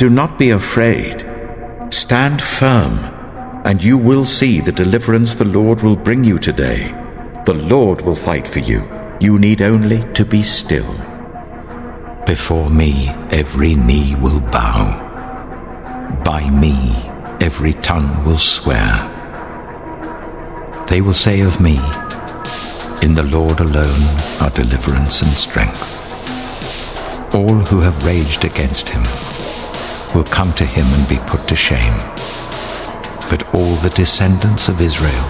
Do not be afraid. Stand firm, and you will see the deliverance the Lord will bring you today. The Lord will fight for you. You need only to be still. Before me every knee will bow. By me every tongue will swear. They will say of me, in the Lord alone are deliverance and strength. All who have raged against him will come to him and be put to shame. But all the descendants of Israel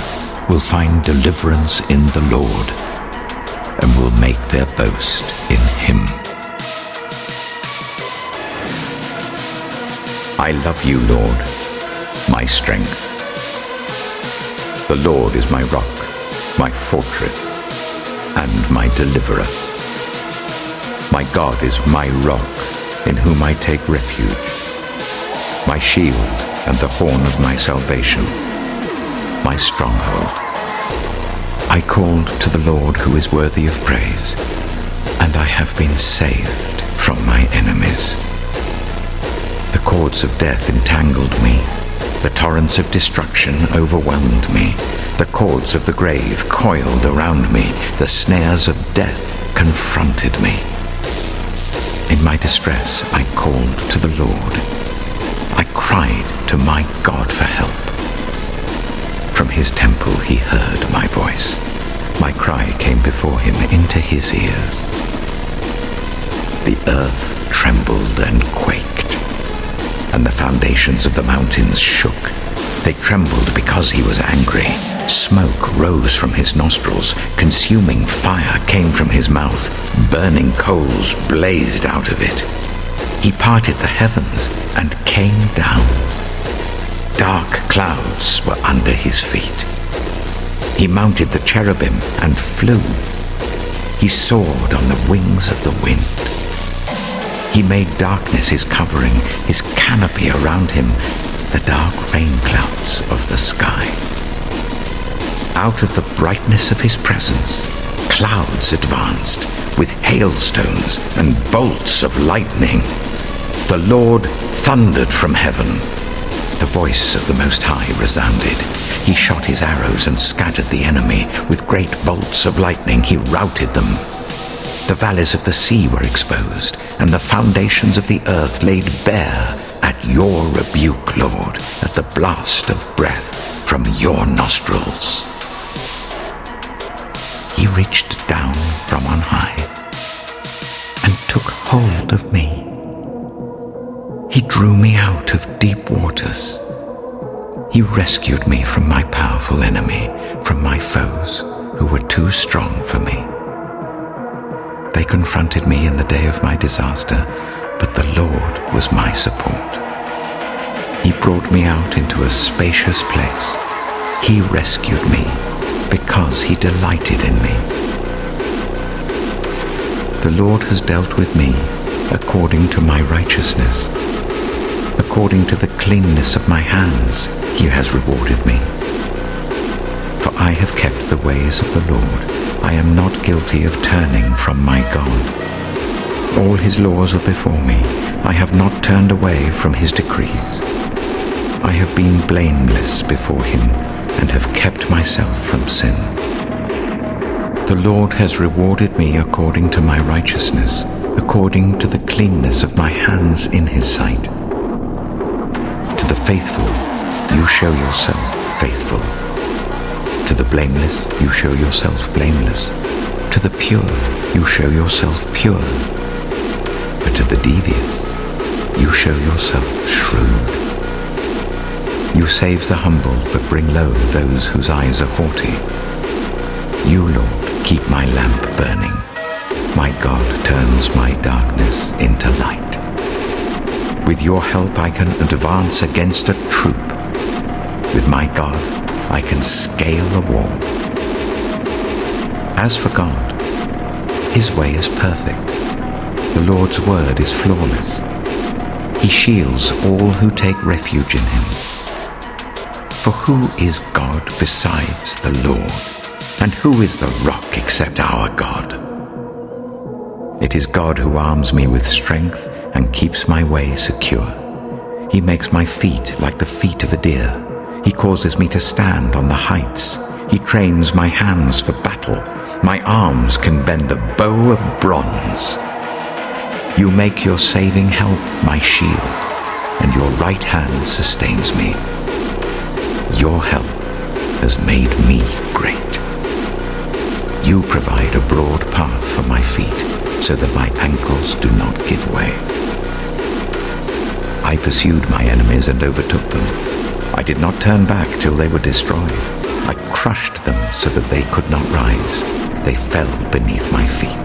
will find deliverance in the Lord and will make their boast in him. I love you, Lord, my strength. The Lord is my rock, my fortress, and my deliverer. My God is my rock, in whom I take refuge, my shield and the horn of my salvation, my stronghold. I called to the Lord who is worthy of praise, and I have been saved from my enemies. The cords of death entangled me. The torrents of destruction overwhelmed me. The cords of the grave coiled around me. The snares of death confronted me. In my distress, I called to the Lord. I cried to my God for help. From his temple he heard my voice. My cry came before him into his ears. The earth trembled and quaked, and the foundations of the mountains shook. They trembled because he was angry. Smoke rose from his nostrils. Consuming fire came from his mouth. Burning coals blazed out of it. He parted the heavens and came down. Dark clouds were under his feet. He mounted the cherubim and flew. He soared on the wings of the wind. He made darkness his covering, his canopy around him, the dark rain clouds of the sky. Out of the brightness of his presence, clouds advanced with hailstones and bolts of lightning. The Lord thundered from heaven. The voice of the Most High resounded. He shot his arrows and scattered the enemy. With great bolts of lightning he routed them. The valleys of the sea were exposed, and the foundations of the earth laid bare at your rebuke, Lord, at the blast of breath from your nostrils. He reached down from on high and took hold of me. He drew me out of deep waters. He rescued me from my powerful enemy, from my foes who were too strong for me. They confronted me in the day of my disaster, but the Lord was my support. He brought me out into a spacious place. He rescued me because he delighted in me. The Lord has dealt with me according to my righteousness. According to the cleanness of my hands, he has rewarded me. For I have kept the ways of the Lord. I am not guilty of turning from my God. All his laws are before me. I have not turned away from his decrees. I have been blameless before him and have kept myself from sin. The Lord has rewarded me according to my righteousness, according to the cleanness of my hands in his sight. To the faithful, you show yourself faithful. To the blameless, you show yourself blameless. To the pure, you show yourself pure. But to the devious, you show yourself shrewd. You save the humble, but bring low those whose eyes are haughty. You, Lord, keep my lamp burning. My God turns my darkness into light. With your help I can advance against a troop. With my God I can scale a wall. As for God, his way is perfect. The Lord's word is flawless. He shields all who take refuge in him. For who is God besides the Lord? And who is the rock except our God? It is God who arms me with strength and keeps my way secure. He makes my feet like the feet of a deer. He causes me to stand on the heights. He trains my hands for battle. My arms can bend a bow of bronze. You make your saving help my shield, and your right hand sustains me. Your help has made me great. You provide a broad path for my feet, so that my ankles do not give way. I pursued my enemies and overtook them. I did not turn back till they were destroyed. I crushed them so that they could not rise. They fell beneath my feet.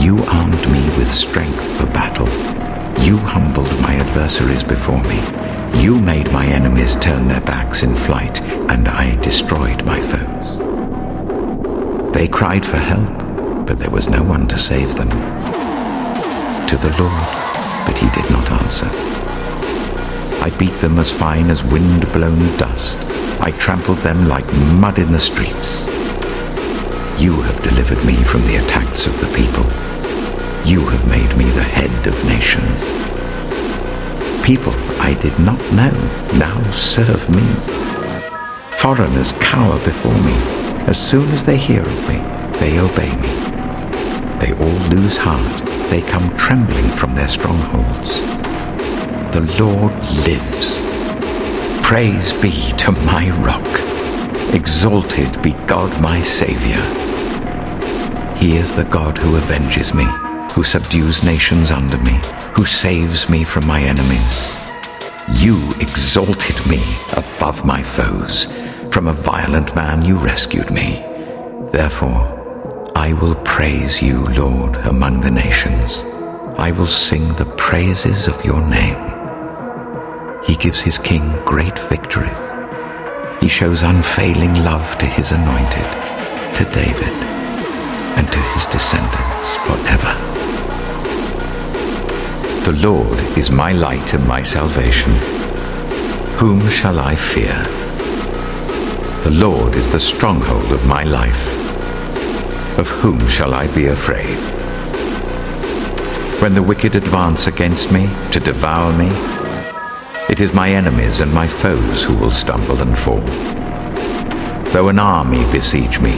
You armed me with strength for battle. You humbled my adversaries before me. You made my enemies turn their backs in flight, and I destroyed my foes. They cried for help, but there was no one to save them. To the Lord, but he did not answer. I beat them as fine as wind-blown dust. I trampled them like mud in the streets. You have delivered me from the attacks of the people. You have made me the head of nations. People I did not know now serve me. Foreigners cower before me. As soon as they hear of me, they obey me. They all lose heart. They come trembling from their strongholds. The Lord lives. Praise be to my rock. Exalted be God my Savior. He is the God who avenges me, who subdues nations under me, who saves me from my enemies. You exalted me above my foes. From a violent man you rescued me. Therefore, I will praise you, Lord, among the nations. I will sing the praises of your name. He gives his king great victories. He shows unfailing love to his anointed, to David, and to his descendants forever. The Lord is my light and my salvation. Whom shall I fear? The Lord is the stronghold of my life. Of whom shall I be afraid? When the wicked advance against me to devour me, it is my enemies and my foes who will stumble and fall. Though an army besiege me,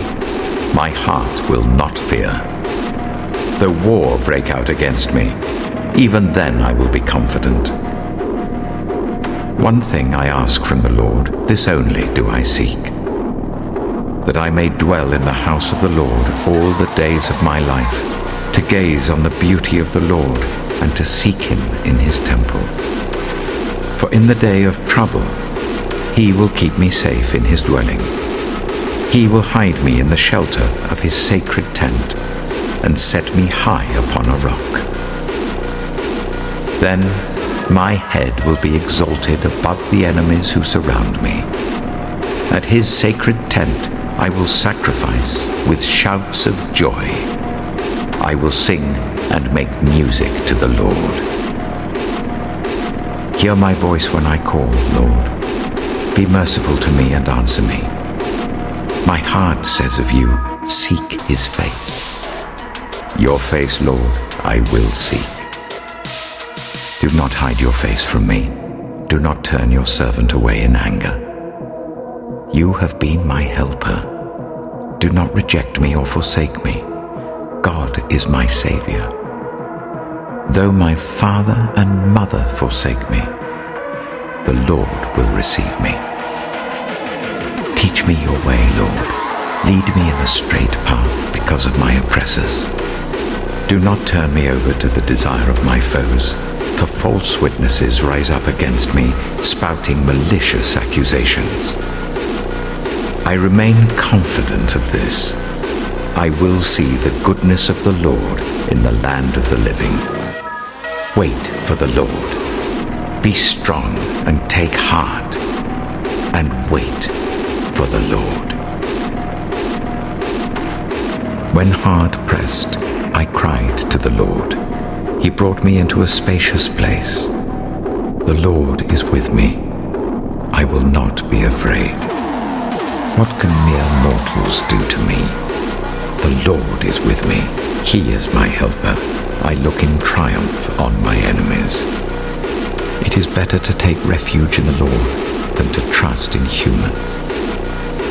my heart will not fear. Though war break out against me, even then I will be confident. One thing I ask from the Lord, this only do I seek, that I may dwell in the house of the Lord all the days of my life, to gaze on the beauty of the Lord and to seek him in his temple. For in the day of trouble, he will keep me safe in his dwelling. He will hide me in the shelter of his sacred tent and set me high upon a rock. Then my head will be exalted above the enemies who surround me. At his sacred tent I will sacrifice with shouts of joy. I will sing and make music to the Lord. Hear my voice when I call, Lord. Be merciful to me and answer me. My heart says of you, seek his face. Your face, Lord, I will seek. Do not hide your face from me. Do not turn your servant away in anger. You have been my helper. Do not reject me or forsake me. God is my Savior. Though my father and mother forsake me, the Lord will receive me. Teach me your way, Lord. Lead me in a straight path because of my oppressors. Do not turn me over to the desire of my foes, for false witnesses rise up against me, spouting malicious accusations. I remain confident of this. I will see the goodness of the Lord in the land of the living. Wait for the Lord. Be strong and take heart, and wait for the Lord. When hard pressed, I cried to the Lord. He brought me into a spacious place. The Lord is with me. I will not be afraid. What can mere mortals do to me? The Lord is with me. He is my helper. I look in triumph on my enemies. It is better to take refuge in the Lord than to trust in humans.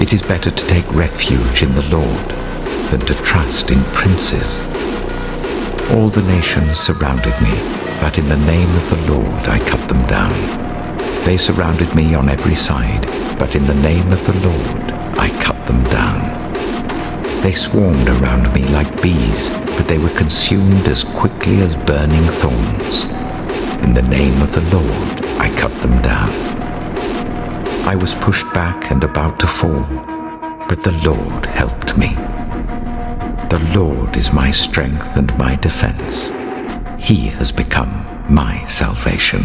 It is better to take refuge in the Lord than to trust in princes. All the nations surrounded me, but in the name of the Lord I cut them down. They surrounded me on every side, but in the name of the Lord I cut them down. They swarmed around me like bees, but they were consumed as quickly as burning thorns. In the name of the Lord I cut them down. I was pushed back and about to fall, but the Lord helped me. The Lord is my strength and my defense. He has become my salvation.